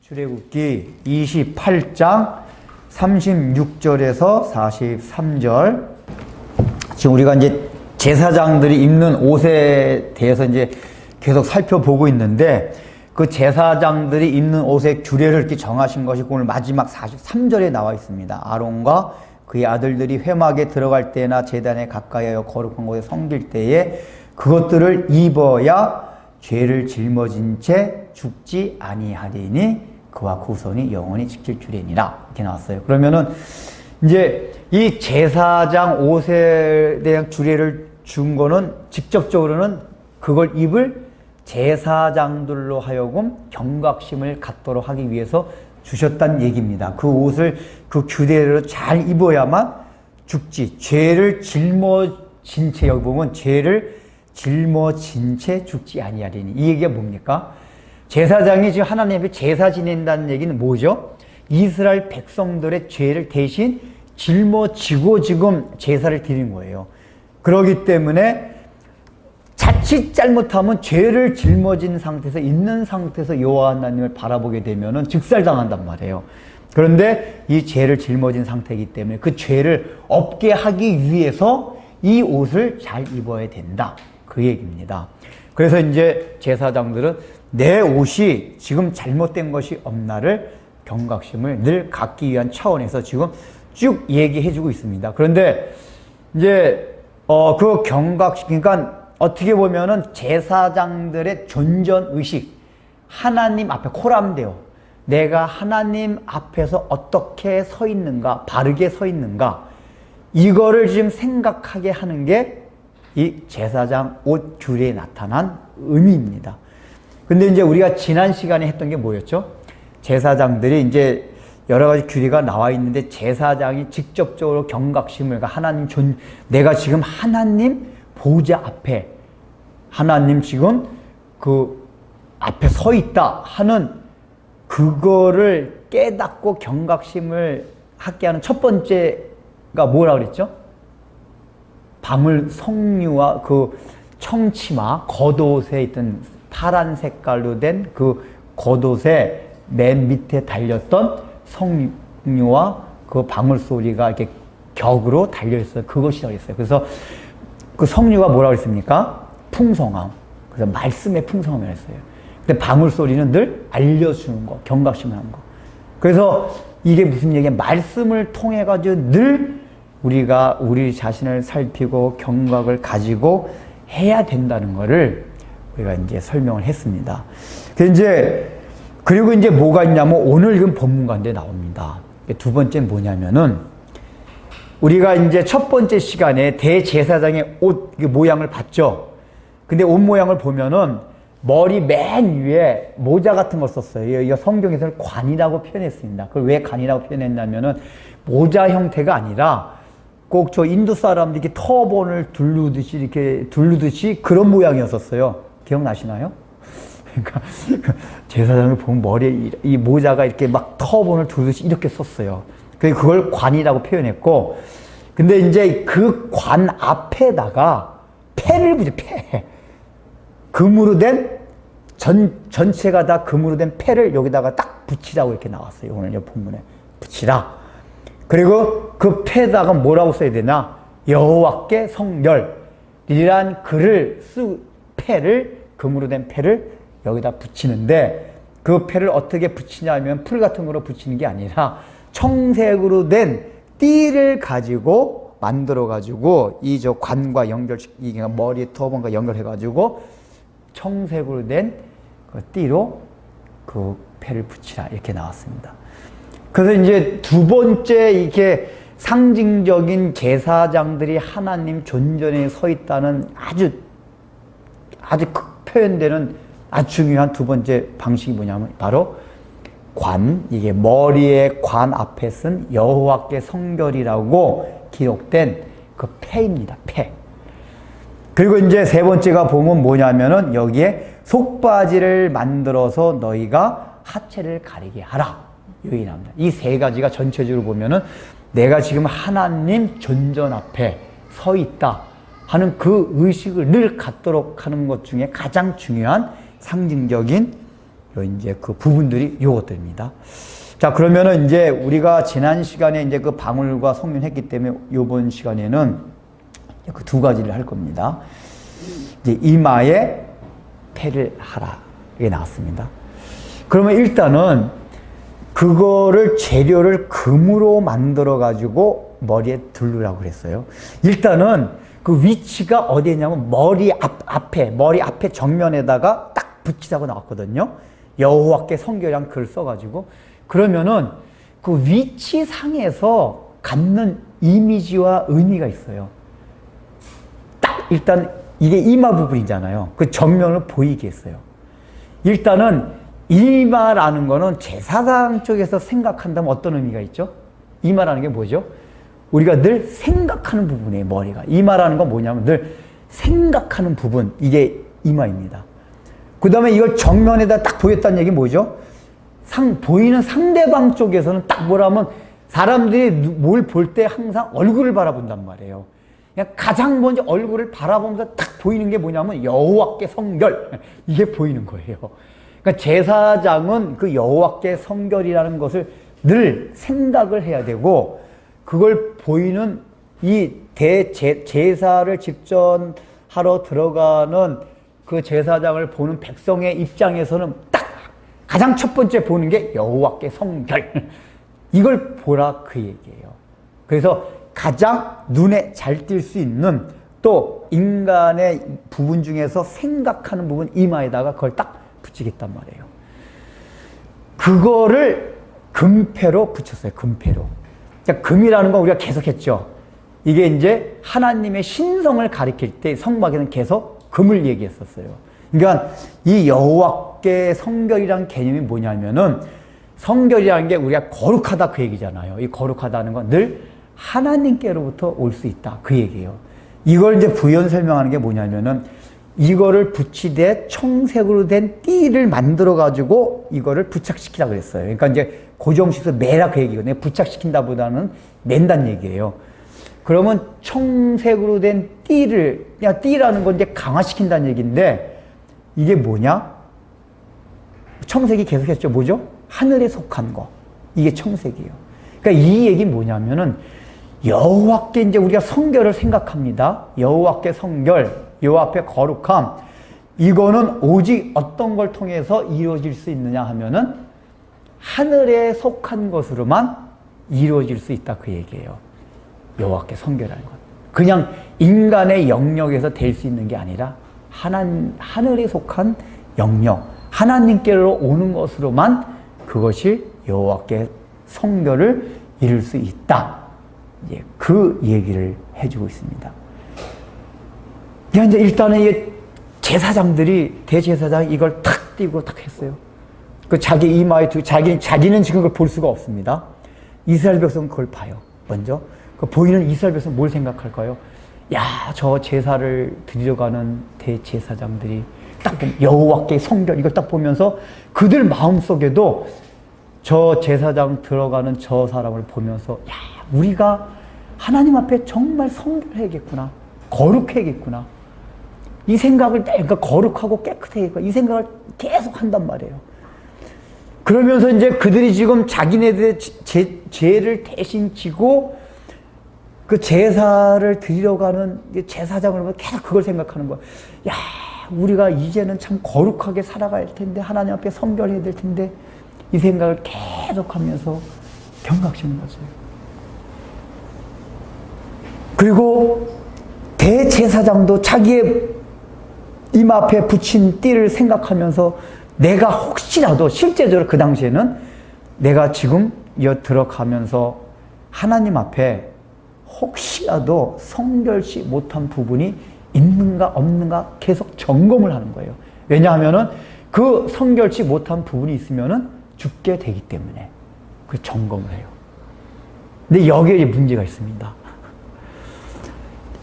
출애굽기 28장 36절에서 43절. 지금 우리가 이제 제사장들이 입는 옷에 대해서 이제 계속 살펴보고 있는데, 그 제사장들이 입는 옷의 규례를 이렇게 정하신 것이 오늘 마지막 43절에 나와 있습니다. 아론과 그의 아들들이 회막에 들어갈 때나 제단에 가까이하여 거룩한 곳에 섬길 때에 그것들을 입어야 죄를 짊어진 채 죽지 아니하리니 그와 그 후손이 영원히 지킬 줄이니라, 이렇게 나왔어요. 그러면은 이제 이 제사장 옷에 대한 규례를 준 거는 직접적으로는 그걸 입을 제사장들로 하여금 경각심을 갖도록 하기 위해서 주셨다는 얘기입니다. 그 옷을 그 규례대로 잘 입어야만 죽지, 죄를 짊어진 채, 여기 보면 죄를 짊어진 채 죽지 아니하리니, 이 얘기가 뭡니까? 제사장이 지금 하나님 앞에 제사 지낸다는 얘기는 뭐죠? 이스라엘 백성들의 죄를 대신 짊어지고 지금 제사를 드리는 거예요. 그렇기 때문에 자칫 잘못하면 죄를 짊어진 상태에서, 있는 상태에서 여호와 하나님을 바라보게 되면은 즉살당한단 말이에요. 그런데 이 죄를 짊어진 상태이기 때문에 그 죄를 없게 하기 위해서 이 옷을 잘 입어야 된다, 그 얘기입니다. 그래서 이제 제사장들은 내 옷이 지금 잘못된 것이 없나를 경각심을 늘 갖기 위한 차원에서 지금 쭉 얘기해주고 있습니다. 그런데 이제 그 경각심, 그러니까 어떻게 보면은 제사장들의 존전의식, 하나님 앞에 코람데오, 내가 하나님 앞에서 어떻게 서 있는가, 바르게 서 있는가, 이거를 지금 생각하게 하는 게 이 제사장 옷 규례에 나타난 의미입니다. 근데 이제 우리가 지난 시간에 했던 게 뭐였죠? 제사장들이 이제 여러 가지 규례가 나와 있는데, 제사장이 직접적으로 경각심을, 하나님 내가 지금 하나님 보좌 앞에, 하나님 지금 그 앞에 서 있다 하는 그거를 깨닫고 경각심을 갖게 하는 첫 번째가 뭐라 그랬죠? 밤을 석류와 그 청치마, 겉옷에 있던 파란 색깔로 된 그 겉옷에 맨 밑에 달렸던 석류와 그 방울소리가 이렇게 격으로 달려있어요. 그것이라고 했어요. 그래서 그 석류가 뭐라고 했습니까? 풍성함. 그래서 말씀의 풍성함이라고 했어요. 근데 방울소리는 늘 알려주는 거, 경각심을 하는 거. 그래서 이게 무슨 얘기야? 말씀을 통해가지고 늘 우리가 우리 자신을 살피고 경각을 가지고 해야 된다는 거를 우리가 이제 설명을 했습니다. 그리고 이제 뭐가 있냐면 오늘 읽은 본문 가운데 나옵니다. 두 번째는 뭐냐면은, 우리가 이제 첫 번째 시간에 대제사장의 옷 모양을 봤죠. 근데 옷 모양을 보면은 머리 맨 위에 모자 같은 걸 썼어요. 이 성경에서는 관이라고 표현했습니다. 그걸 왜 관이라고 표현했냐면은 모자 형태가 아니라 꼭 저 인도 사람들이 이렇게 터번을 두르듯이 그런 모양이었었어요. 기억나시나요? 그러니까 제사장을 보면 머리에 이 모자가 이렇게 막 터번을 두르듯이 이렇게 썼어요. 그걸 관이라고 표현했고, 근데 이제 그 관 앞에다가 패를 붙여, 패. 금으로 된, 전체가 다 금으로 된 패를 여기다가 딱 붙이라고 이렇게 나왔어요. 오늘 이 본문에. 붙이라. 그리고 그 패에다가 뭐라고 써야 되나? 여호와께 성결이란 글을 패를, 금으로 된 패를 여기다 붙이는데, 그 패를 어떻게 붙이냐면 풀 같은 거로 붙이는 게 아니라 청색으로 된 띠를 가지고 만들어가지고 이 저 관과 이게 머리 터번과 연결해가지고 청색으로 된 그 띠로 그 패를 붙이라, 이렇게 나왔습니다. 그래서 이제 두 번째 이렇게 상징적인 제사장들이 하나님 존전에 서 있다는 아주 표현되는 아주 중요한 두 번째 방식이 뭐냐면 바로 관, 이게 머리에 관 앞에 쓴 여호와께 성결이라고 기록된 그 패입니다. 패. 그리고 이제 세 번째가 보면 뭐냐면은 여기에 속바지를 만들어서 너희가 하체를 가리게 하라, 여기 나옵니다. 이 세 가지가 전체적으로 보면은 내가 지금 하나님 존전 앞에 서 있다 하는 그 의식을 늘 갖도록 하는 것 중에 가장 중요한 상징적인 이제 그 부분들이 요것들입니다. 자, 그러면은 이제 우리가 지난 시간에 이제 그 방울과 성륜 했기 때문에 요번 시간에는 그 두 가지를 할 겁니다. 이제 이마에 패를 하라. 이게 나왔습니다. 그러면 일단은 그거를 재료를 금으로 만들어 가지고 머리에 두르라고 그랬어요. 일단은 그 위치가 어디냐면 머리 앞에 정면에다가 딱 붙이자고 나왔거든요. 여호와께 성결이란 글을 써가지고 그러면은 그 위치상에서 갖는 이미지와 의미가 있어요. 딱 일단 이게 이마 부분이잖아요. 그 정면을 보이게 했어요. 일단은 이마라는 거는 제사장 쪽에서 생각한다면 어떤 의미가 있죠? 이마라는 게 뭐죠? 우리가 늘 생각하는 부분이에요, 머리가. 이마라는 건 뭐냐면 늘 생각하는 부분, 이게 이마입니다. 그 다음에 이걸 정면에다 딱 보였다는 얘기 뭐죠? 보이는 상대방 쪽에서는 딱 뭐라면 사람들이 뭘 볼 때 항상 얼굴을 바라본단 말이에요. 그냥 가장 먼저 얼굴을 바라보면서 딱 보이는 게 뭐냐면 여호와께 성결, 이게 보이는 거예요. 그러니까 제사장은 그 여호와께 성결이라는 것을 늘 생각을 해야 되고 그걸 보이는 이 제사를 집전하러 들어가는 그 제사장을 보는 백성의 입장에서는 딱 가장 첫 번째 보는 게 여호와께 성결, 이걸 보라 그 얘기예요. 그래서 가장 눈에 잘 띌 수 있는 또 인간의 부분 중에서 생각하는 부분 이마에다가 그걸 딱 붙이겠단 말이에요. 그거를 금패로 붙였어요. 금패로. 자, 금이라는 건 우리가 계속 했죠. 이게 이제 하나님의 신성을 가리킬 때 성막에는 계속 금을 얘기했었어요. 그러니까 이 여호와께 성결이라는 개념이 뭐냐면은 성결이라는 게 우리가 거룩하다 그 얘기잖아요. 이 거룩하다는 건 늘 하나님께로부터 올 수 있다 그 얘기예요. 이걸 이제 부연 설명하는 게 뭐냐면은 이거를 붙이되 청색으로 된 띠를 만들어 가지고 이거를 부착시키라 그랬어요. 그러니까 이제 고정식에서 매라 그 얘기거든요. 부착시킨다보다는 맨다는 얘기예요. 그러면 청색으로 된 띠를, 그냥 띠라는 건 이제 강화시킨다는 얘기인데 이게 뭐냐? 청색이 계속했죠. 뭐죠? 하늘에 속한 거. 이게 청색이에요. 그러니까 이 얘기는 뭐냐면은 여호와께 이제 우리가 성결을 생각합니다. 여호와께 성결, 여호와 앞에 거룩함. 이거는 오직 어떤 걸 통해서 이루어질 수 있느냐 하면은 하늘에 속한 것으로만 이루어질 수 있다 그 얘기예요. 여호와께 성결하는 것. 그냥 인간의 영역에서 될 수 있는 게 아니라 하늘에 속한 영역, 하나님께로 오는 것으로만 그것이 여호와께 성결을 이룰 수 있다. 예, 그 얘기를 해주고 있습니다. 이제 일단은 제사장들이 대제사장이 이걸 탁 띄고 탁 했어요. 그 자기 이마에 자기는 지금 그걸 볼 수가 없습니다. 이스라엘 백성은 그걸 봐요. 먼저 그 보이는 이스라엘 백성 뭘 생각할까요? 야, 저 제사를 드리러 가는 대제사장들이 딱 여호와께 성결 이걸 딱 보면서 그들 마음속에도 저 제사장 들어가는 저 사람을 보면서 야, 우리가 하나님 앞에 정말 성결해야겠구나, 거룩해야겠구나, 이 생각을 그러니까 거룩하고 깨끗해야겠구나 이 생각을 계속 한단 말이에요. 그러면서 이제 그들이 지금 자기네들의 죄를 대신 지고 그 제사를 드리러 가는 제사장을 보면 계속 그걸 생각하는 거야. 야, 우리가 이제는 참 거룩하게 살아가야 될 텐데, 하나님 앞에 성결해야 될 텐데, 이 생각을 계속하면서 경각심을 가져요. 그리고 대제사장도 자기의 이마 앞에 붙인 띠를 생각하면서 내가 혹시라도 실제적으로 그 당시에는 내가 지금 들어가면서 하나님 앞에 혹시라도 성결치 못한 부분이 있는가 없는가 계속 점검을 하는 거예요. 왜냐하면은 그 성결치 못한 부분이 있으면은 죽게 되기 때문에 그 점검을 해요. 근데 여기에 문제가 있습니다.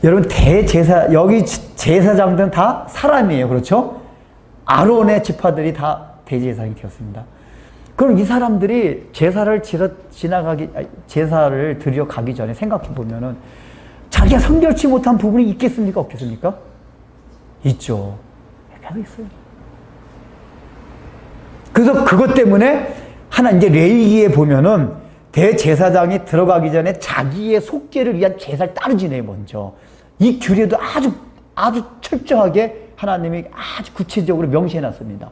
여러분 여기 제사장들은 다 사람이에요. 그렇죠? 아론의 지파들이 다 대제사장이 되었습니다. 그럼 이 사람들이 제사를 드려 가기 전에 생각해 보면은 자기가 성결치 못한 부분이 있겠습니까? 없겠습니까? 있죠. 계속 있어요. 그래서 그것 때문에 하나 이제 레위기에 보면은 대제사장이 들어가기 전에 자기의 속죄를 위한 제사를 따로 지내요, 먼저. 이 규례도 아주 철저하게 하나님이 아주 구체적으로 명시해 놨습니다.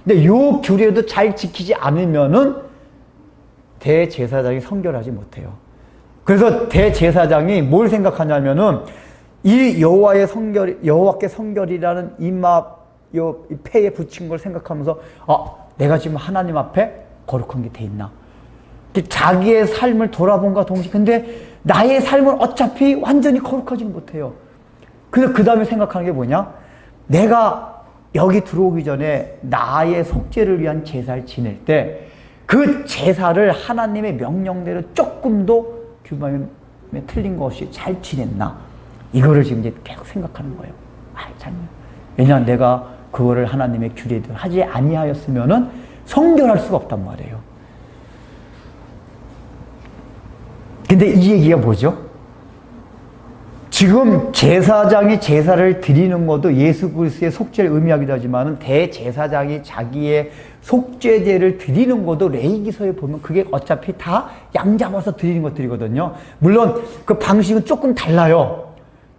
근데 이 규례도 잘 지키지 않으면은 대제사장이 성결하지 못해요. 그래서 대제사장이 뭘 생각하냐면은 이 여호와께 성결이라는 이 폐에 붙인 걸 생각하면서 내가 지금 하나님 앞에 거룩한 게 돼 있나? 자기의 삶을 돌아본과 동시에 근데 나의 삶은 어차피 완전히 거룩하지는 못해요. 그래서 그 다음에 생각하는 게 뭐냐? 내가 여기 들어오기 전에 나의 속죄를 위한 제사를 지낼 때 그 제사를 하나님의 명령대로 조금도 규범에 틀린 것 없이 잘 지냈나? 이거를 지금 이제 계속 생각하는 거예요. 왜냐하면 내가 그거를 하나님의 규례대로 하지 아니하였으면은 성결할 수가 없단 말이에요. 근데 이 얘기가 뭐죠? 지금 제사장이 제사를 드리는 것도 예수 그리스도의 속죄를 의미하기도 하지만 대제사장이 자기의 속죄제를 드리는 것도 레위기서에 보면 그게 어차피 다 양 잡아서 드리는 것들이거든요. 물론 그 방식은 조금 달라요.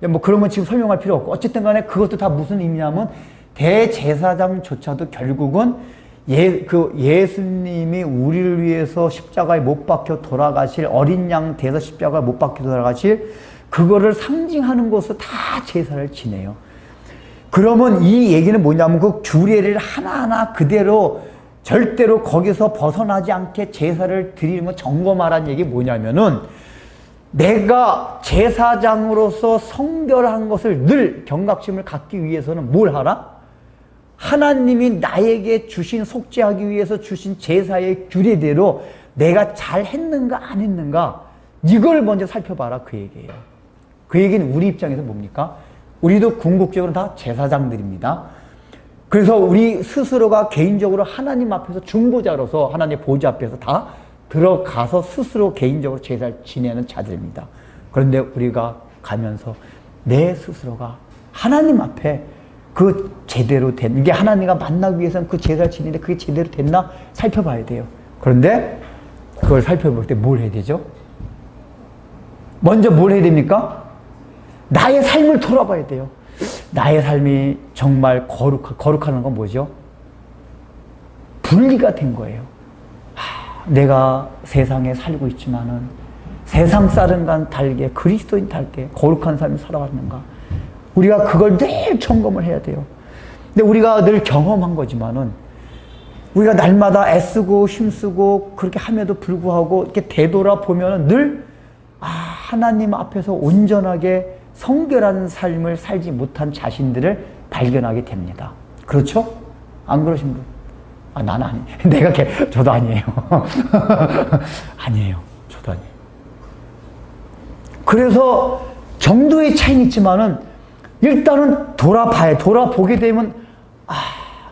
뭐 그런 건 지금 설명할 필요 없고 어쨌든 간에 그것도 다 무슨 의미냐면 대제사장조차도 결국은 예수님이 우리를 위해서 십자가에 못 박혀 돌아가실 어린 양 돼서 십자가에 못 박혀 돌아가실 그거를 상징하는 것으로 다 제사를 지내요. 그러면 이 얘기는 뭐냐면 그 규례를 하나하나 그대로 절대로 거기서 벗어나지 않게 제사를 드리면 점검하라는 얘기 뭐냐면은 내가 제사장으로서 성결한 것을 늘 경각심을 갖기 위해서는 뭘 하라? 하나님이 나에게 주신 속죄하기 위해서 주신 제사의 규례대로 내가 잘 했는가 안 했는가 이걸 먼저 살펴봐라 그 얘기예요. 그 얘기는 우리 입장에서 뭡니까? 우리도 궁극적으로 다 제사장들입니다. 그래서 우리 스스로가 개인적으로 하나님 앞에서 중보자로서 하나님의 보좌 앞에서 다 들어가서 스스로 개인적으로 제사를 지내는 자들입니다. 그런데 우리가 가면서 내 스스로가 하나님 앞에 그 제대로 된 이게 하나님과 만나기 위해서는 그 제사를 지내는데 그게 제대로 됐나 살펴봐야 돼요. 그런데 그걸 살펴볼 때 뭘 해야 되죠? 먼저 뭘 해야 됩니까? 나의 삶을 돌아봐야 돼요. 나의 삶이 정말 거룩하는 건 뭐죠? 분리가 된 거예요. 내가 세상에 살고 있지만은 세상 사람과는 다르게 그리스도인 다르게 거룩한 삶을 살아왔는가? 우리가 그걸 늘 점검을 해야 돼요. 근데 우리가 늘 경험한 거지만은 우리가 날마다 애쓰고 힘쓰고 그렇게 함에도 불구하고 이렇게 되돌아보면은 늘 하나님 앞에서 온전하게 성결한 삶을 살지 못한 자신들을 발견하게 됩니다. 그렇죠? 안 그러신 분? 나는 아니에요. 저도 아니에요. 아니에요. 저도 아니에요. 그래서 정도의 차이는 있지만은 일단은 돌아보게 되면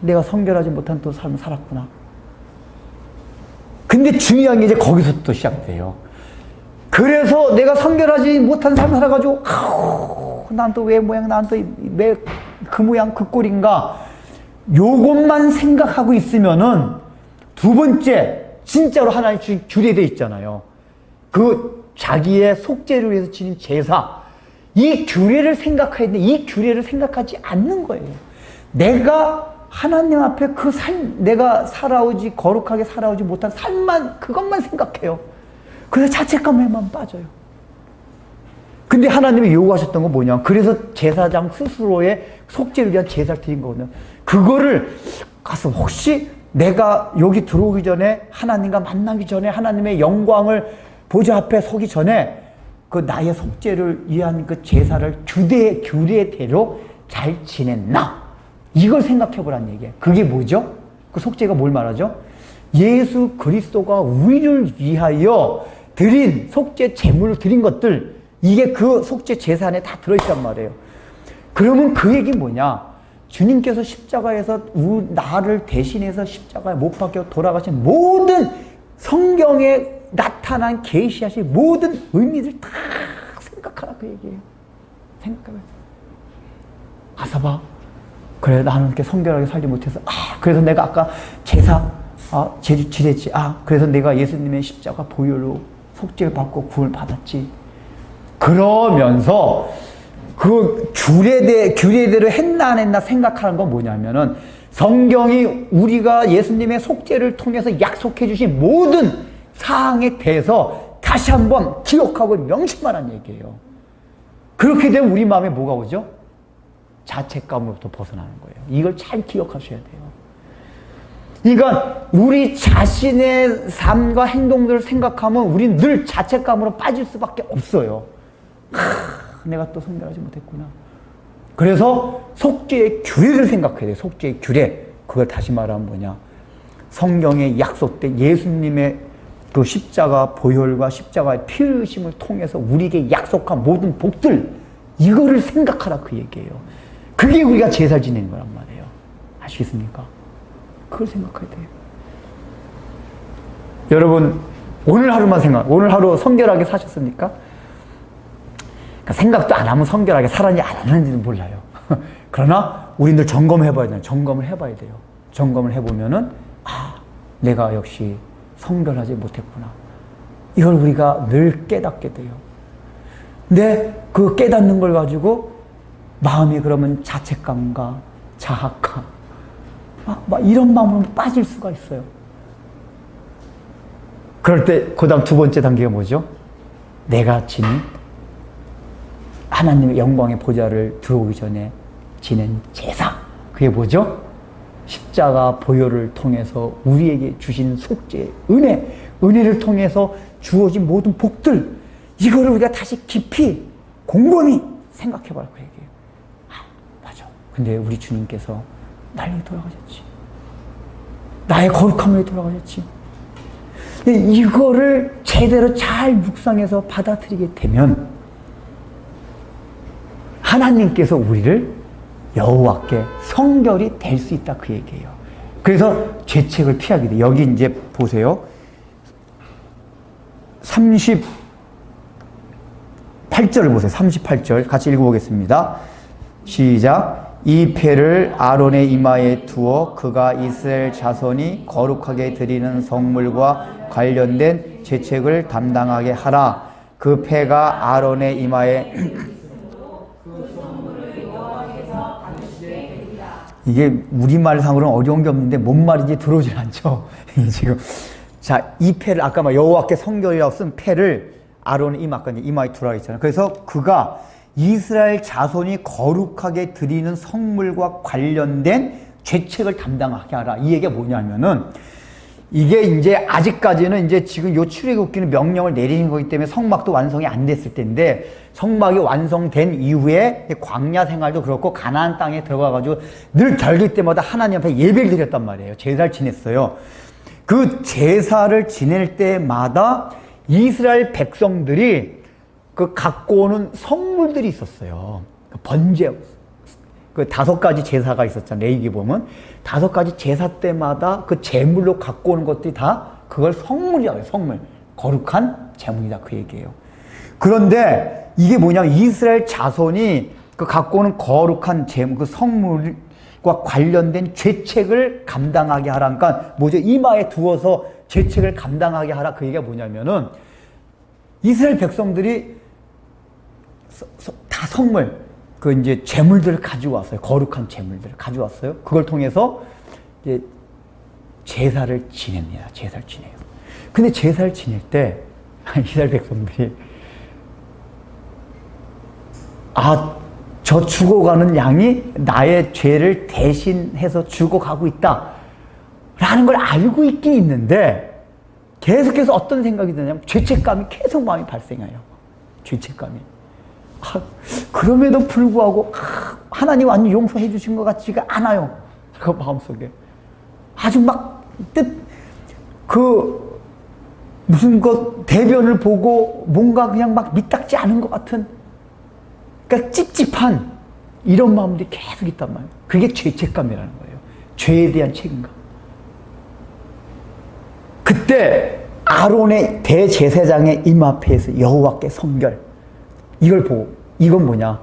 내가 성결하지 못한 또 삶을 살았구나. 근데 중요한 게 이제 거기서 또 시작돼요. 그래서 내가 성결하지 못한 삶을 살아가지고 난 또 왜 모양 난 또 왜 그 모양 그 꼴인가 요것만 생각하고 있으면은 두 번째 진짜로 하나님 주신 규례돼 있잖아요. 그 자기의 속죄를 위해서 지닌 제사 이 규례를 생각해야 되는데 이 규례를 생각하지 않는 거예요. 내가 하나님 앞에 그 삶 내가 거룩하게 살아오지 못한 삶만 그것만 생각해요. 그래서 자책감에만 빠져요. 근데 하나님이 요구하셨던 건 뭐냐? 그래서 제사장 스스로의 속죄를 위한 제사를 드린 거거든요. 그거를 가서 혹시 내가 여기 들어오기 전에 하나님과 만나기 전에 하나님의 영광을 보좌 앞에 서기 전에 그 나의 속죄를 위한 그 제사를 규례대로 잘 지냈나? 이걸 생각해 보라는 얘기예요. 그게 뭐죠? 그 속죄가 뭘 말하죠? 예수 그리스도가 우리를 위하여 드린 속죄 제물을 드린 것들 이게 그 속죄 제사 안에 다 들어있단 말이에요. 그러면 그 얘기 뭐냐? 주님께서 십자가에서 나를 대신해서 십자가에 못 박혀 돌아가신 모든 성경에 나타난 계시하신 모든 의미들 다 생각하라 그 얘기예요. 생각해봐. 가서 봐. 그래 나는 이렇게 성결하게 살지 못해서 그래서 내가 아까 제사 지냈지. 그래서 내가 예수님의 십자가 보혈로 속죄를 받고 구원을 받았지. 그러면서 그 규례대로 했나 안 했나 생각하는 건 뭐냐면은 성경이 우리가 예수님의 속죄를 통해서 약속해 주신 모든 사항에 대해서 다시 한번 기억하고 명심하라는 얘기예요. 그렇게 되면 우리 마음에 뭐가 오죠? 자책감으로부터 벗어나는 거예요. 이걸 잘 기억하셔야 돼요. 그러니까 우리 자신의 삶과 행동들을 생각하면 우리는 늘 자책감으로 빠질 수밖에 없어요. 내가 또 성결하지 못했구나. 그래서 속죄의 규례를 생각해야 돼요. 속죄의 규례. 그걸 다시 말하면 뭐냐. 성경에 약속된 예수님의 그 십자가 보혈과 십자가의 피 흘리심을 통해서 우리에게 약속한 모든 복들, 이거를 생각하라 그 얘기예요. 그게 우리가 제사를 지내는 거란 말이에요. 아시겠습니까? 그걸 생각해야 돼요. 여러분, 오늘 하루 성결하게 사셨습니까? 그러니까 생각도 안 하면 성결하게 살았는지 안 하는지는 몰라요. 그러나 우리들 점검해봐야 돼요. 점검을 해봐야 돼요. 점검을 해보면은 내가 역시 성결하지 못했구나. 이걸 우리가 늘 깨닫게 돼요. 근데 그 깨닫는 걸 가지고 마음이 그러면 자책감과 자학감 막 이런 마음으로 빠질 수가 있어요. 그럴 때 그 다음 두 번째 단계가 뭐죠? 내가 지닌 하나님의 영광의 보좌를 들어오기 전에 지낸 제사. 그게 뭐죠? 십자가 보혈을 통해서 우리에게 주신 속죄, 은혜를 통해서 주어진 모든 복들, 이거를 우리가 다시 깊이 곰곰이 생각해봐라 그 얘기예요. 맞아. 근데 우리 주님께서 날 위해 돌아가셨지. 나의 거룩함을 위해 돌아가셨지. 이거를 제대로 잘 묵상해서 받아들이게 되면 하나님께서 우리를 여호와께 성결이 될 수 있다 그 얘기예요. 그래서 죄책을 피하게 돼. 여기 이제 보세요. 38절을 보세요. 38절 같이 읽어보겠습니다. 시작. 이 패를 아론의 이마에 두어 그가 이스라엘 자손이 거룩하게 드리는 성물과 관련된 죄책을 담당하게 하라. 그 패가 아론의 이마에 이게 우리말상으로는 어려운 게 없는데 뭔 말인지 들어오질 않죠. 지금 자, 이 패를 아까 막 여호와께 성결이라고 쓴 패를 아론의 이마에 두라 했잖아요. 그래서 그가 이스라엘 자손이 거룩하게 드리는 성물과 관련된 죄책을 담당하게 하라. 이 얘기가 뭐냐면은 이게 이제 아직까지는 이제 지금 요 출애굽기는 명령을 내리는 거기 때문에 성막도 완성이 안 됐을 때인데 성막이 완성된 이후에 광야 생활도 그렇고 가나안 땅에 들어가가지고 늘 절기 때마다 하나님 앞에 예배를 드렸단 말이에요. 제사를 지냈어요. 그 제사를 지낼 때마다 이스라엘 백성들이 그 갖고 오는 성물들이 있었어요. 번제, 그 5가지 제사가 있었잖아요. 레위기 보면 5가지 제사 때마다 그 제물로 갖고 오는 것들이 다 그걸 성물이라고 해요. 성물. 거룩한 제물이다 그 얘기예요. 그런데 이게 뭐냐면 이스라엘 자손이 그 갖고 오는 거룩한 제물, 그 성물과 관련된 죄책을 감당하게 하라. 그러니까 뭐죠? 이마에 두어서 죄책을 감당하게 하라. 그 얘기가 뭐냐면은 이스라엘 백성들이 다 성물, 그 이제 제물들을 가지고 왔어요. 거룩한 제물들을 가지고 왔어요. 그걸 통해서 이제 제사를 지냅니다. 제사를 지내요. 근데 제사를 지낼 때 이스라엘 백성들이 저 죽어가는 양이 나의 죄를 대신해서 죽어가고 있다 라는 걸 알고 있긴 있는데 계속해서 어떤 생각이 드냐면 죄책감이 계속 마음이 발생해요. 죄책감이. 그럼에도 불구하고 하나님 완전히 용서해 주신 것 같지가 않아요. 그 마음속에 아주 막 무슨 대변을 보고 뭔가 그냥 막 미딱지 않은 것 같은, 그러니까 찝찝한 이런 마음들이 계속 있단 말이에요. 그게 죄책감이라는 거예요. 죄에 대한 책임감. 그때 아론의 대제사장의 임앞에서 여호와께 성결, 이걸 보고, 이건 뭐냐,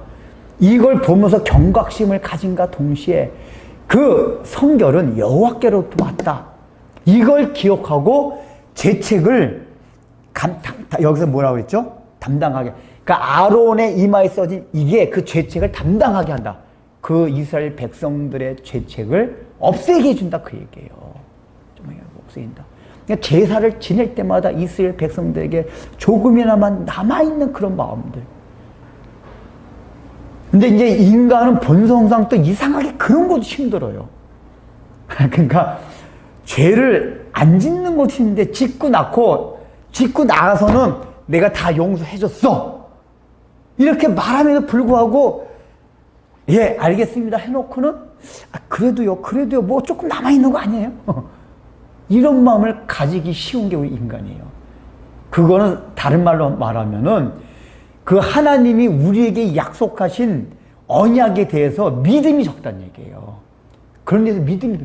이걸 보면서 경각심을 가진과 동시에 그 성결은 여호와께로부터 왔다. 이걸 기억하고 재책을 여기서 뭐라고 그랬죠? 담당하게. 그러니까 아론의 이마에 써진 이게 그 죄책을 담당하게 한다. 그 이스라엘 백성들의 죄책을 없애게 해준다. 그 얘기예요. 좀 없애긴다. 그러니까 제사를 지낼 때마다 이스라엘 백성들에게 조금이나마 남아있는 그런 마음들. 근데 이제 인간은 본성상 또 이상하게 그런 것도 힘들어요. 그러니까 죄를 안 짓는 것도 힘든데 짓고 나가서는 내가 다 용서해줬어. 이렇게 말함에도 불구하고 예, 알겠습니다 해놓고는 그래도요 뭐 조금 남아있는 거 아니에요? 이런 마음을 가지기 쉬운 게 우리 인간이에요. 그거는 다른 말로 말하면은 그 하나님이 우리에게 약속하신 언약에 대해서 믿음이 적다는 얘기예요. 그런 데서 믿음이,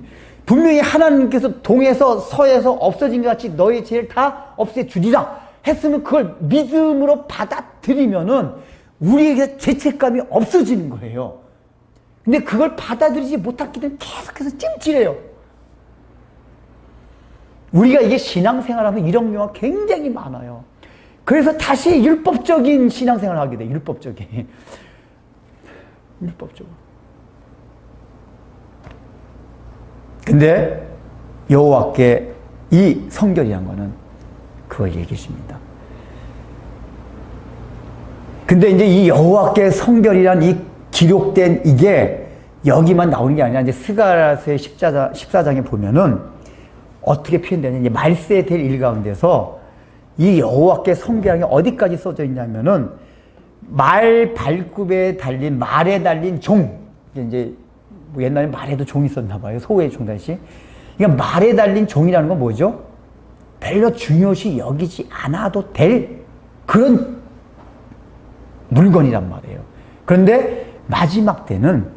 분명히 하나님께서 동에서 서에서 없어진 것 같이 너의 죄를 다 없애주리라 했으면 그걸 믿음으로 받아들이면은 우리에게 죄책감이 없어지는 거예요. 근데 그걸 받아들이지 못했기 때문에 계속해서 찜질해요. 우리가 이게 신앙생활하면 이런 경우가 굉장히 많아요. 그래서 다시 율법적인 신앙생활을 하게 돼요. 율법적으로. 근데 여호와께 이 성결이란 거는 그걸 얘기해 줍니다. 근데 이제 이 여호와께 성결이란 이 기록된 이게 여기만 나오는 게 아니라 이제 스가랴서의 14장에 보면은 어떻게 표현되냐. 이제 말세 될 일 가운데서 이 여호와께 성결한 게 어디까지 써져 있냐면은 말 발굽에 달린, 말에 달린 종. 이제 뭐 옛날에 말에도 종이 있었나 봐요. 소의 종 다시. 그러니까 말에 달린 종이라는 건 뭐죠? 별로 중요시 여기지 않아도 될 그런 물건이란 말이에요. 그런데 마지막 때는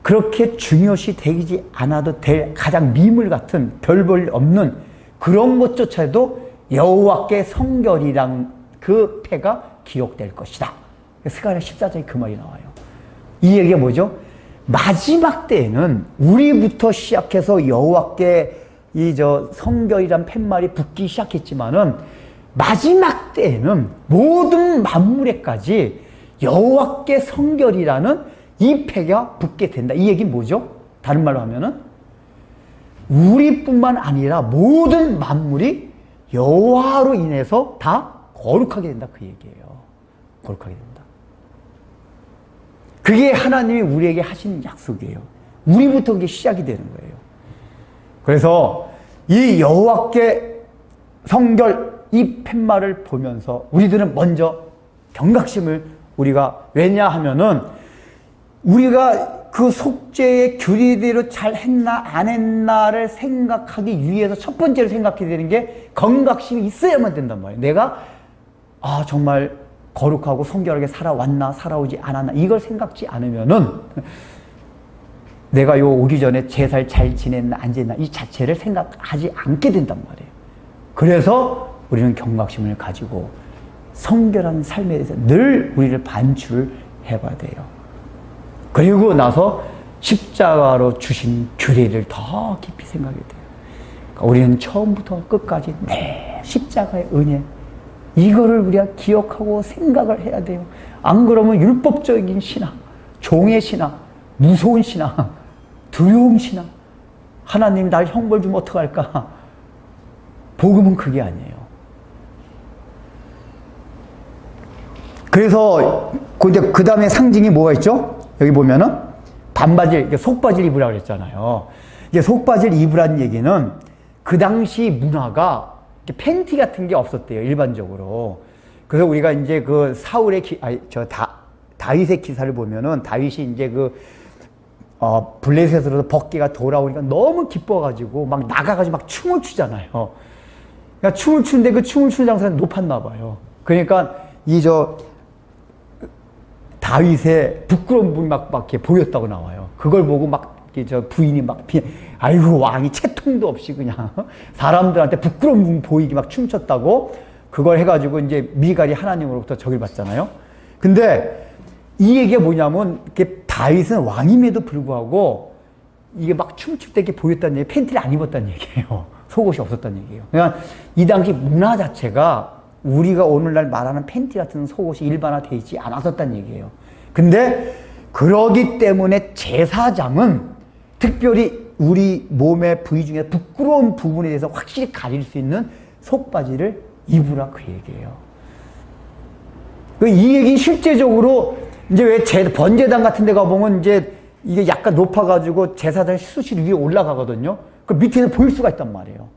그렇게 중요시 되지 않아도 될 가장 미물 같은 별 볼 없는 그런 것조차도 여호와께 성결이란 그 패가 기록될 것이다. 스가랴 14장에 그 말이 나와요. 이 얘기가 뭐죠? 마지막 때에는 우리부터 시작해서 여호와께 성결이란 팻말이 붙기 시작했지만은 마지막 때에는 모든 만물에까지 여호와께 성결이라는 이 패가 붙게 된다. 이 얘기는 뭐죠? 다른 말로 하면은 우리뿐만 아니라 모든 만물이 여호와로 인해서 다 거룩하게 된다. 그 얘기예요. 거룩하게 된다. 그게 하나님이 우리에게 하신 약속이에요. 우리부터 그게 시작이 되는 거예요. 그래서 이 여호와께 성결 이 팻말을 보면서 우리들은 먼저 경각심을 우리가 왜냐하면은 우리가 그 속죄의 규리대로 잘 했나 안 했나를 생각하기 위해서 첫 번째로 생각해야 되는 게 경각심이 있어야만 된단 말이에요. 내가 정말 거룩하고 성결하게 살아왔나 살아오지 않았나 이걸 생각지 않으면은 내가 오기 전에 제사를 잘 지냈나 안 지냈나 이 자체를 생각하지 않게 된단 말이에요. 그래서 우리는 경각심을 가지고 성결한 삶에 대해서 늘 우리를 반추를 해봐야 돼요. 그리고 나서 십자가로 주신 규례를 더 깊이 생각해야 돼요. 그러니까 우리는 처음부터 끝까지 십자가의 은혜 이거를 우리가 기억하고 생각을 해야 돼요. 안 그러면 율법적인 신앙, 종의 신앙, 무서운 신앙, 두려움 신앙, 하나님이 날 형벌 주면 어떡할까? 복음은 그게 아니에요. 그래서 근데 그 다음에 상징이 뭐가 있죠? 여기 보면은 반바지를, 속바지를 입으라고 그랬잖아요. 이제 속바지를 입으라는 얘기는 그 당시 문화가 팬티 같은 게 없었대요, 일반적으로. 그래서 우리가 이제 그 사울의 다윗의 기사를 보면은 다윗이 이제 블레셋으로서 벗개가 돌아오니까 너무 기뻐가지고 막 나가가지고 막 춤을 추잖아요. 그러니까 춤을 추는데 그 춤을 추는 장사가 높았나 봐요. 그러니까 다윗의 부끄러운 부분이 막 이렇게 보였다고 나와요. 그걸 보고 부인이 아이고, 왕이 채통도 없이 그냥 사람들한테 부끄러운 부분 보이게 막 춤췄다고 그걸 해가지고 이제 미갈이 하나님으로부터 적을 받잖아요. 근데 이 얘기가 뭐냐면, 다윗은 왕임에도 불구하고 이게 막 춤출 때 이렇게 보였다는 얘기, 팬티를 안 입었다는 얘기예요. 속옷이 없었다는 얘기예요. 그러니까 이 당시 문화 자체가 우리가 오늘날 말하는 팬티 같은 속옷이 일반화되어 있지 않았었다는 얘기예요. 근데 그러기 때문에 제사장은 특별히 우리 몸의 부위 중에 부끄러운 부분에 대해서 확실히 가릴 수 있는 속바지를 입으라 그 얘기예요. 이 얘기 실제적으로 이제 왜 번제단 같은 데 가보면 이제 이게 약간 높아가지고 제사장 수실 위에 올라가거든요. 그 밑에서 보일 수가 있단 말이에요.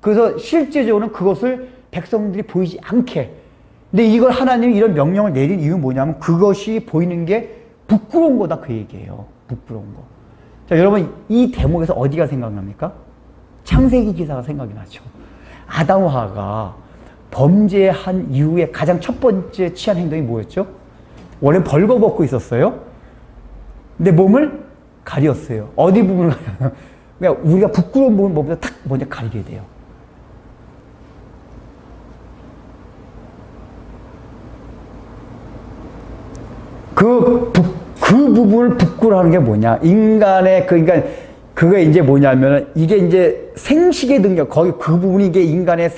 그래서 실제적으로는 그것을 백성들이 보이지 않게. 근데 이걸 하나님이 이런 명령을 내린 이유는 뭐냐면 그것이 보이는 게 부끄러운 거다 그 얘기예요. 부끄러운 거. 자, 여러분 이 대목에서 어디가 생각납니까? 창세기 기사가 생각이 나죠. 아담하가 범죄한 이후에 가장 첫 번째 취한 행동이 뭐였죠? 원래 벌거벗고 있었어요. 근데 몸을 가렸어요. 어디 부분을 가려요? 그러니까 우리가 부끄러운 부분을 몸에서 탁 먼저 가리게 돼요. 그 부분을 부끄러워하는 게 뭐냐? 인간의 그러니까 그게 이제 뭐냐면 이게 이제 생식의 능력 거기 그 부분이 이게 인간의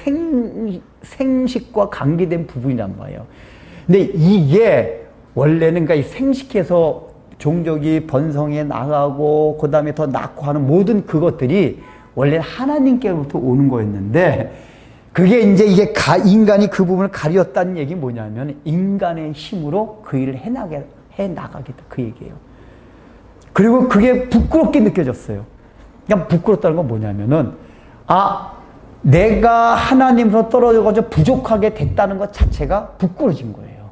생식과 관계된 부분이란 말이에요. 근데 이게 원래는 그러니까 이 생식해서 종족이 번성해 나가고 그 다음에 더 낳고 하는 모든 그것들이 원래 하나님께로부터 오는 거였는데 그게 이제 이게 인간이 그 부분을 가렸다는 얘기 뭐냐면 인간의 힘으로 그 일을 해나가겠다 그 얘기예요. 그리고 그게 부끄럽게 느껴졌어요. 그냥 부끄럽다는 건 뭐냐면은 내가 하나님으로 떨어져가지고 부족하게 됐다는 것 자체가 부끄러진 거예요.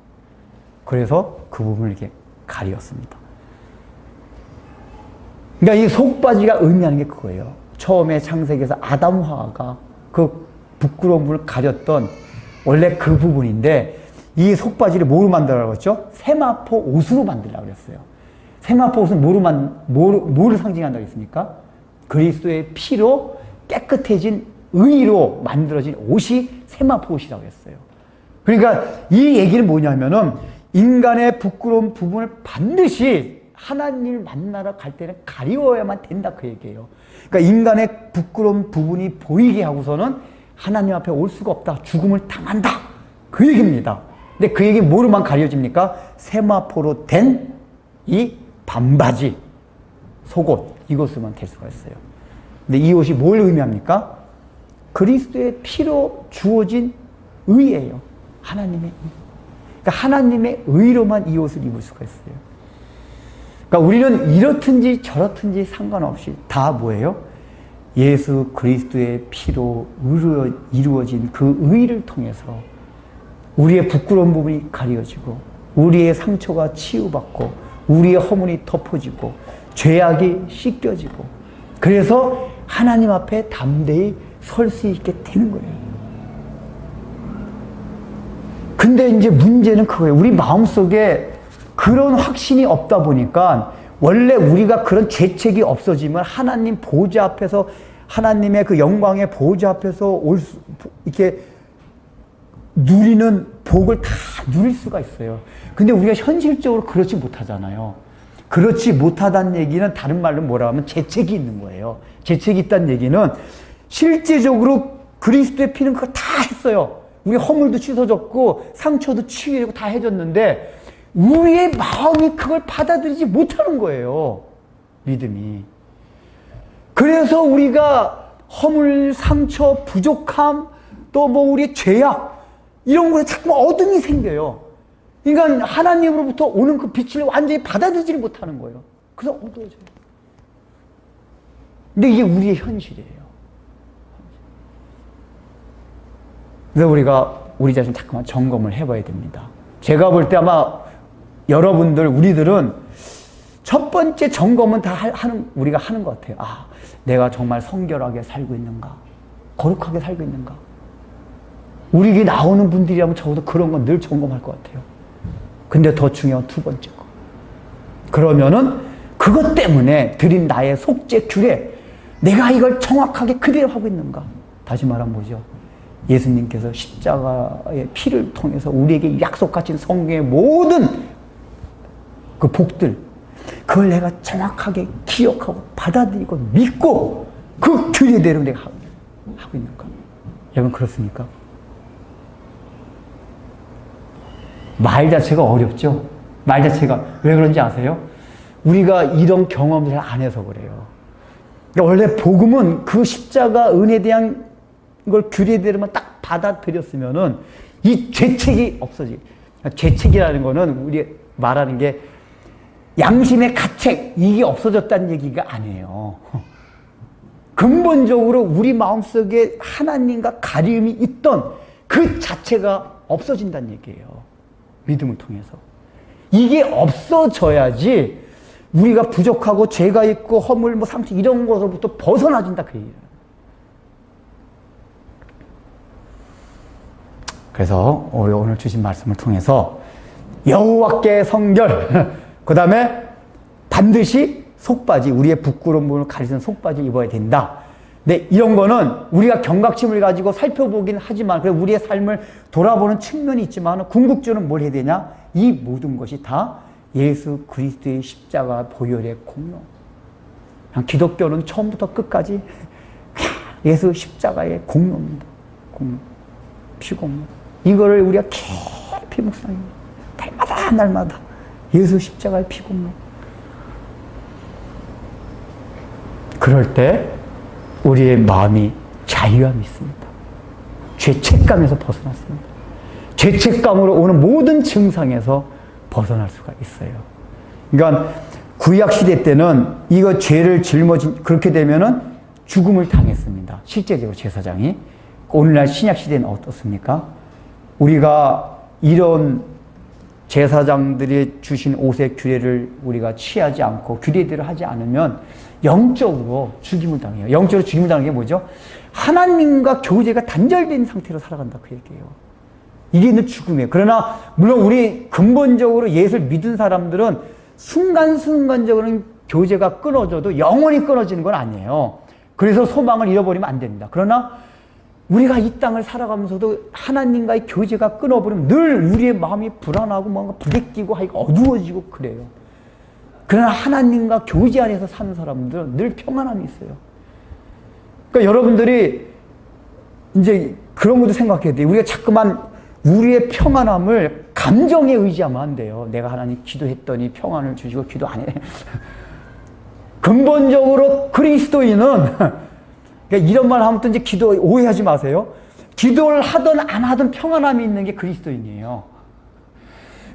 그래서 그 부분을 이렇게 가리었습니다. 그러니까 이 속바지가 의미하는 게 그거예요. 처음에 창세기에서 아담하가 그 부끄러운 부분을 가렸던 원래 그 부분인데 이 속바지를 뭐로 만들라고 했죠? 세마포 옷으로 만들라고 그랬어요. 세마포 옷은 뭐를 상징한다고 했습니까? 그리스도의 피로 깨끗해진 의로 만들어진 옷이 세마포 옷이라고 했어요. 그러니까 이 얘기는 뭐냐면은 인간의 부끄러운 부분을 반드시 하나님을 만나러 갈 때는 가리워야만 된다 그 얘기예요. 그러니까 인간의 부끄러운 부분이 보이게 하고서는 하나님 앞에 올 수가 없다. 죽음을 당한다. 그 얘기입니다. 근데 그 얘기 뭐로만 가려집니까? 세마포로 된 이 반바지, 속옷 이것으로만 될 수가 있어요. 근데 이 옷이 뭘 의미합니까? 그리스도의 피로 주어진 의예요. 하나님의 의. 그러니까 하나님의 의로만 이 옷을 입을 수가 있어요. 그러니까 우리는 이렇든지 저렇든지 상관없이 다 뭐예요? 예수 그리스도의 피로 이루어진 그 의를 통해서 우리의 부끄러운 부분이 가려지고 우리의 상처가 치유받고 우리의 허물이 덮어지고 죄악이 씻겨지고 그래서 하나님 앞에 담대히 설 수 있게 되는 거예요. 근데 이제 문제는 그거예요. 우리 마음속에 그런 확신이 없다 보니까 원래 우리가 그런 죄책이 없어지면 하나님 보좌 앞에서 하나님의 그 영광의 보좌 앞에서 이렇게 누리는 복을 다 누릴 수가 있어요. 근데 우리가 현실적으로 그렇지 못하잖아요. 그렇지 못하다는 얘기는 다른 말로 뭐라 하면 죄책이 있는 거예요. 죄책이 있다는 얘기는 실제적으로 그리스도의 피는 그거 다 했어요. 우리 허물도 씻어졌고 상처도 치유되고 다 해줬는데 우리의 마음이 그걸 받아들이지 못하는 거예요. 믿음이. 그래서 우리가 허물, 상처, 부족함, 또 뭐 우리의 죄악 이런 거에 자꾸 어둠이 생겨요. 그러니까 하나님으로부터 오는 그 빛을 완전히 받아들이지 못하는 거예요. 그래서 어두워져요. 근데 이게 우리의 현실이에요. 그래서 우리가 우리 자신 잠깐만 점검을 해봐야 됩니다. 제가 볼 때 아마 여러분들, 우리들은 첫 번째 점검은 다 우리가 하는 것 같아요. 내가 정말 성결하게 살고 있는가? 거룩하게 살고 있는가? 우리에게 나오는 분들이라면 적어도 그런 건 늘 점검할 것 같아요. 근데 더 중요한 두 번째 거. 그러면은 그것 때문에 드린 나의 속죄 규례, 내가 이걸 정확하게 그대로 하고 있는가? 다시 말하면 뭐죠? 예수님께서 십자가의 피를 통해서 우리에게 약속하신 성경의 모든 그 복들, 그걸 내가 정확하게 기억하고 받아들이고 믿고 그 규례대로 내가 하고 있는가? 여러분 그렇습니까? 말 자체가 어렵죠? 말 자체가. 왜 그런지 아세요? 우리가 이런 경험을 안 해서 그래요. 그러니까 원래 복음은 그 십자가 은혜에 대한 걸 규례대로만 딱 받아들였으면은 이 죄책이 없어지. 죄책이라는 거는 우리 말하는 게 양심의 가책, 이게 없어졌다는 얘기가 아니에요. 근본적으로 우리 마음속에 하나님과 가림이 있던 그 자체가 없어진다는 얘기예요. 믿음을 통해서. 이게 없어져야지 우리가 부족하고 죄가 있고 허물, 뭐 상처 이런 것으로부터 벗어나진다 그 얘기예요. 그래서 오늘 주신 말씀을 통해서 여호와께 성결, 그 다음에 반드시 속바지, 우리의 부끄러운 부분을 가리는 속바지 입어야 된다. 근데 이런 거는 우리가 경각심을 가지고 살펴보긴 하지만, 그래 우리의 삶을 돌아보는 측면이 있지만, 궁극적으로 뭘 해야 되냐? 이 모든 것이 다 예수 그리스도의 십자가 보혈의 공로. 기독교는 처음부터 끝까지 예수 십자가의 공로입니다. 공로. 피공로. 이거를 우리가 깊이 묵상합니다. 날마다 예수 십자가의 피공로. 그럴 때 우리의 마음이 자유함이 있습니다. 죄책감에서 벗어났습니다. 죄책감으로 오는 모든 증상에서 벗어날 수가 있어요. 그러니까 구약시대 때는 이거 죄를 짊어진, 그렇게 되면은 죽음을 당했습니다. 실제적으로 제사장이. 오늘날 신약시대는 어떻습니까? 우리가 이런 제사장들이 주신 옷의 규례를 우리가 취하지 않고 규례대로 하지 않으면 영적으로 죽임을 당해요. 영적으로 죽임을 당하는 게 뭐죠? 하나님과 교제가 단절된 상태로 살아간다 그 얘기예요. 이게 있는 죽음이에요. 그러나 물론 우리 근본적으로 예수를 믿은 사람들은 순간순간적으로는 교제가 끊어져도 영원히 끊어지는 건 아니에요. 그래서 소망을 잃어버리면 안 됩니다. 그러나 우리가 이 땅을 살아가면서도 하나님과의 교제가 끊어버리면 늘 우리의 마음이 불안하고 뭔가 부대끼고 어두워지고 그래요. 그러나 하나님과 교제 안에서 사는 사람들은 늘 평안함이 있어요. 그러니까 여러분들이 이제 그런 것도 생각해야 돼요. 우리가 자꾸만 우리의 평안함을 감정에 의지하면 안 돼요. 내가 하나님 기도했더니 평안을 주시고 기도 안 해. 근본적으로 그리스도인은 그러니까 이런 말 하면 또 이제 기도 오해하지 마세요. 기도를 하든 안 하든 평안함이 있는 게 그리스도인이에요.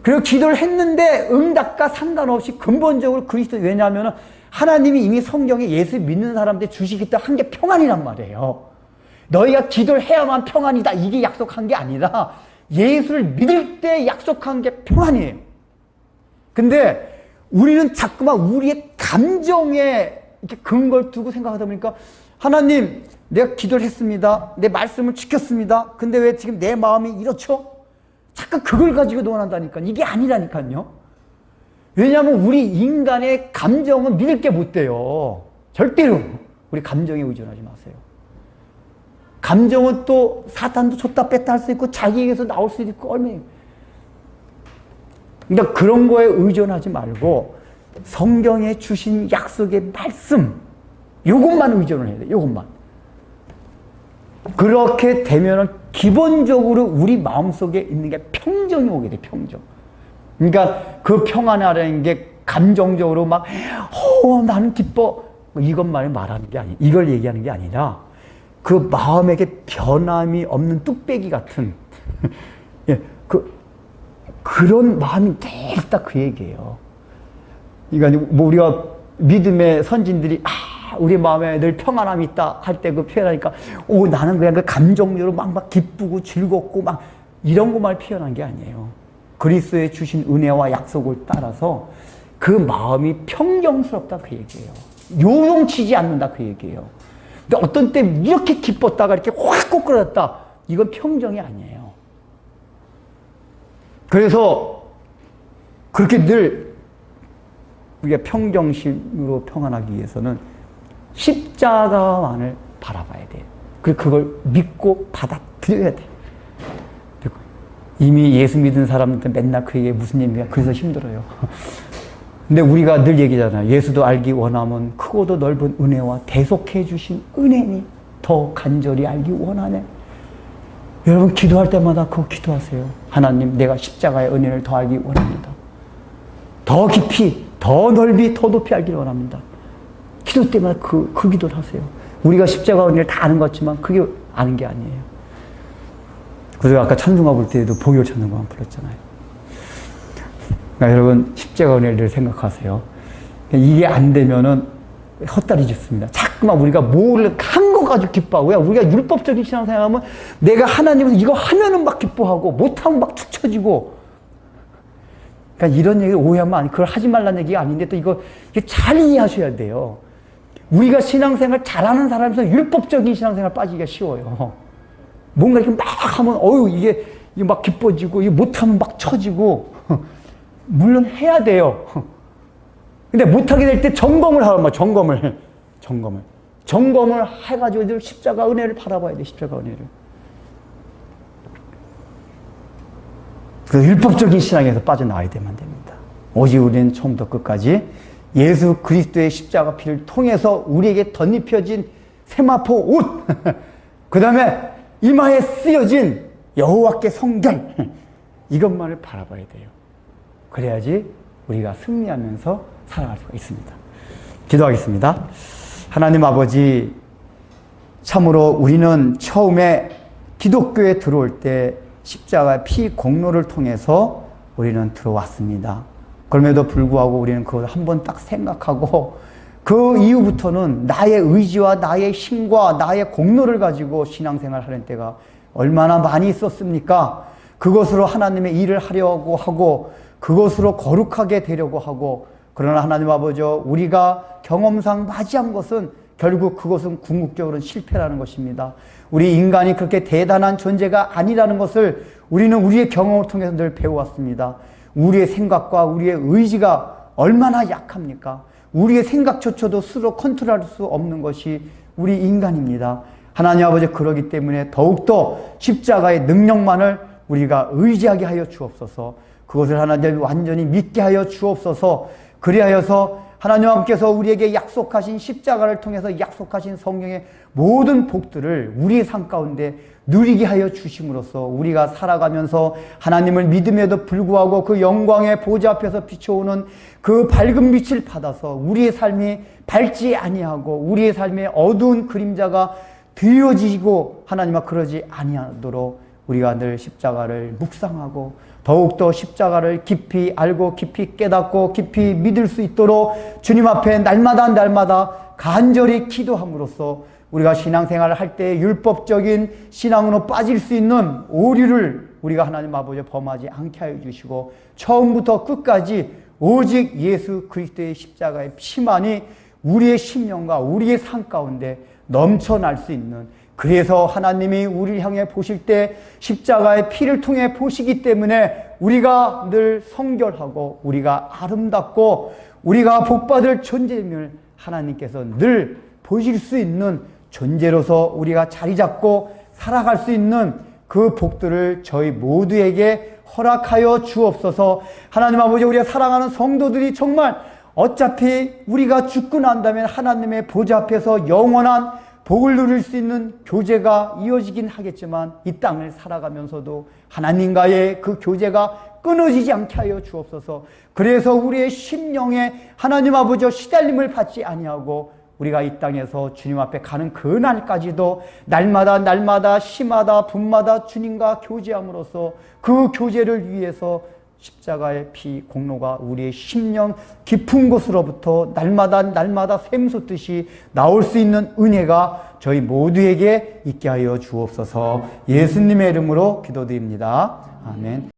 그리고 기도를 했는데 응답과 상관없이 근본적으로 그리스도인. 왜냐하면 하나님이 이미 성경에 예수 믿는 사람들 주시겠다 한 게 평안이란 말이에요. 너희가 기도를 해야만 평안이다 이게 약속한 게 아니라 예수를 믿을 때 약속한 게 평안이에요. 근데 우리는 자꾸만 우리의 감정에 이렇게 근거를 두고 생각하다 보니까 하나님, 내가 기도를 했습니다. 내 말씀을 지켰습니다. 근데 왜 지금 내 마음이 이렇죠? 잠깐 그걸 가지고 논한다니까요. 이게 아니라니까요. 왜냐하면 우리 인간의 감정은 믿을 게 못 돼요. 절대로 우리 감정에 의존하지 마세요. 감정은 또 사탄도 줬다 뺐다 할 수 있고 자기에게서 나올 수도 있고 얼마나. 그러니까 그런 거에 의존하지 말고 성경에 주신 약속의 말씀, 요것만 의존을 해야 돼. 요것만. 그렇게 되면은 기본적으로 우리 마음속에 있는 게 평정이 오게 돼. 평정. 그러니까 그 평안이라는 게 감정적으로 막 나는 기뻐 이것만을 말하는 게 아니. 이걸 얘기하는 게 아니라 그 마음에게 변함이 없는 뚝배기 같은 예, 그런 마음이 늘 딱 그 얘기예요. 그러니까 뭐 우리가 믿음의 선진들이 우리 마음에 늘 평안함이 있다 할 때 그 표현하니까 나는 그냥 그 감정적으로 막 기쁘고 즐겁고 막 이런 것만 표현한 게 아니에요. 그리스도에 주신 은혜와 약속을 따라서 그 마음이 평정스럽다 그 얘기예요. 요동치지 않는다 그 얘기예요. 근데 어떤 때 이렇게 기뻤다가 이렇게 확 꼬꾸라졌다. 이건 평정이 아니에요. 그래서 그렇게 늘 우리가 평정심으로 평안하기 위해서는 십자가만을 바라봐야 돼요. 그리고 그걸 믿고 받아들여야 돼요. 이미 예수 믿은 사람한테 맨날 그 얘기 무슨 얘기야? 그래서 힘들어요. 근데 우리가 늘 얘기잖아요. 예수도 알기 원하면 크고도 넓은 은혜와 대속해 주신 은혜니 더 간절히 알기 원하네. 여러분 기도할 때마다 그거 기도하세요. 하나님, 내가 십자가의 은혜를 더 알기 원합니다. 더 깊이, 더 넓이, 더 높이 알기를 원합니다. 기도 때마다 그 기도를 하세요. 우리가 십자가 은혜를 다 아는 것 같지만 그게 아는 게 아니에요. 그래서 아까 찬송가 볼 때도 보혈 찬송가만 불렀잖아요. 그러니까 여러분 십자가 은혜를 생각하세요. 이게 안 되면은 헛다리 짓습니다. 자꾸만 우리가 뭘 한 거 가지고 기뻐하고요. 우리가 율법적인 신앙생활하면 내가 하나님은 이거 하면은 막 기뻐하고 못하면 막 축 처지고. 그러니까 이런 얘기 오해하면 아니, 그걸 하지 말라는 얘기가 아닌데 또 이거 잘 이해하셔야 돼요. 우리가 신앙생활 잘하는 사람에서 율법적인 신앙생활 빠지기가 쉬워요. 뭔가 이렇게 막 하면 이게 막 기뻐지고 이게 못하면 막 처지고. 물론 해야 돼요. 근데 못하게 될 때 점검을 하란 말이야. 점검을 해가지고 십자가 은혜를 바라봐야 돼. 십자가 은혜를. 그래서 율법적인 신앙에서 빠져나와야 되면 됩니다. 오직 우리는 처음부터 끝까지 예수 그리스도의 십자가 피를 통해서 우리에게 덧입혀진 세마포 옷, 그 다음에 이마에 쓰여진 여호와께 성결, 이것만을 바라봐야 돼요. 그래야지 우리가 승리하면서 살아갈 수가 있습니다. 기도하겠습니다. 하나님 아버지, 참으로 우리는 처음에 기독교에 들어올 때 십자가의 피 공로를 통해서 우리는 들어왔습니다. 그럼에도 불구하고 우리는 그걸 한번 딱 생각하고 그 이후부터는 나의 의지와 나의 힘과 나의 공로를 가지고 신앙생활을 하는 때가 얼마나 많이 있었습니까? 그것으로 하나님의 일을 하려고 하고 그것으로 거룩하게 되려고 하고, 그러나 하나님 아버지, 우리가 경험상 맞이한 것은 결국 그것은 궁극적으로는 실패라는 것입니다. 우리 인간이 그렇게 대단한 존재가 아니라는 것을 우리는 우리의 경험을 통해서 늘 배워왔습니다. 우리의 생각과 우리의 의지가 얼마나 약합니까? 우리의 생각조차도 스스로 컨트롤할 수 없는 것이 우리 인간입니다. 하나님 아버지, 그러기 때문에 더욱더 십자가의 능력만을 우리가 의지하게 하여 주옵소서. 그것을 하나님 완전히 믿게 하여 주옵소서. 그리하여서 하나님께서 우리에게 약속하신 십자가를 통해서 약속하신 성령의 모든 복들을 우리의 삶 가운데 누리게 하여 주심으로써 우리가 살아가면서 하나님을 믿음에도 불구하고 그 영광의 보좌 앞에서 비춰오는 그 밝은 빛을 받아서 우리의 삶이 밝지 아니하고 우리의 삶의 어두운 그림자가 뒤어지고 하나님아 그러지 아니하도록 우리가 늘 십자가를 묵상하고 더욱더 십자가를 깊이 알고 깊이 깨닫고 깊이 믿을 수 있도록 주님 앞에 날마다 간절히 기도함으로써 우리가 신앙생활을 할 때 율법적인 신앙으로 빠질 수 있는 오류를 우리가 하나님 아버지 범하지 않게 하여 주시고 처음부터 끝까지 오직 예수 그리스도의 십자가의 피만이 우리의 심령과 우리의 삶 가운데 넘쳐날 수 있는, 그래서 하나님이 우리를 향해 보실 때 십자가의 피를 통해 보시기 때문에 우리가 늘 성결하고 우리가 아름답고 우리가 복받을 존재임을 하나님께서 늘 보실 수 있는 존재로서 우리가 자리 잡고 살아갈 수 있는 그 복들을 저희 모두에게 허락하여 주옵소서. 하나님 아버지, 우리가 사랑하는 성도들이 정말 어차피 우리가 죽고 난 다음에 하나님의 보좌 앞에서 영원한 복을 누릴 수 있는 교제가 이어지긴 하겠지만 이 땅을 살아가면서도 하나님과의 그 교제가 끊어지지 않게 하여 주옵소서. 그래서 우리의 심령에 하나님 아버지와 시달림을 받지 아니하고 우리가 이 땅에서 주님 앞에 가는 그날까지도 날마다 시마다 분마다 주님과 교제함으로써 그 교제를 위해서 십자가의 피 공로가 우리의 심령 깊은 곳으로부터 날마다 샘솟듯이 나올 수 있는 은혜가 저희 모두에게 있게 하여 주옵소서. 예수님의 이름으로 기도드립니다. 아멘.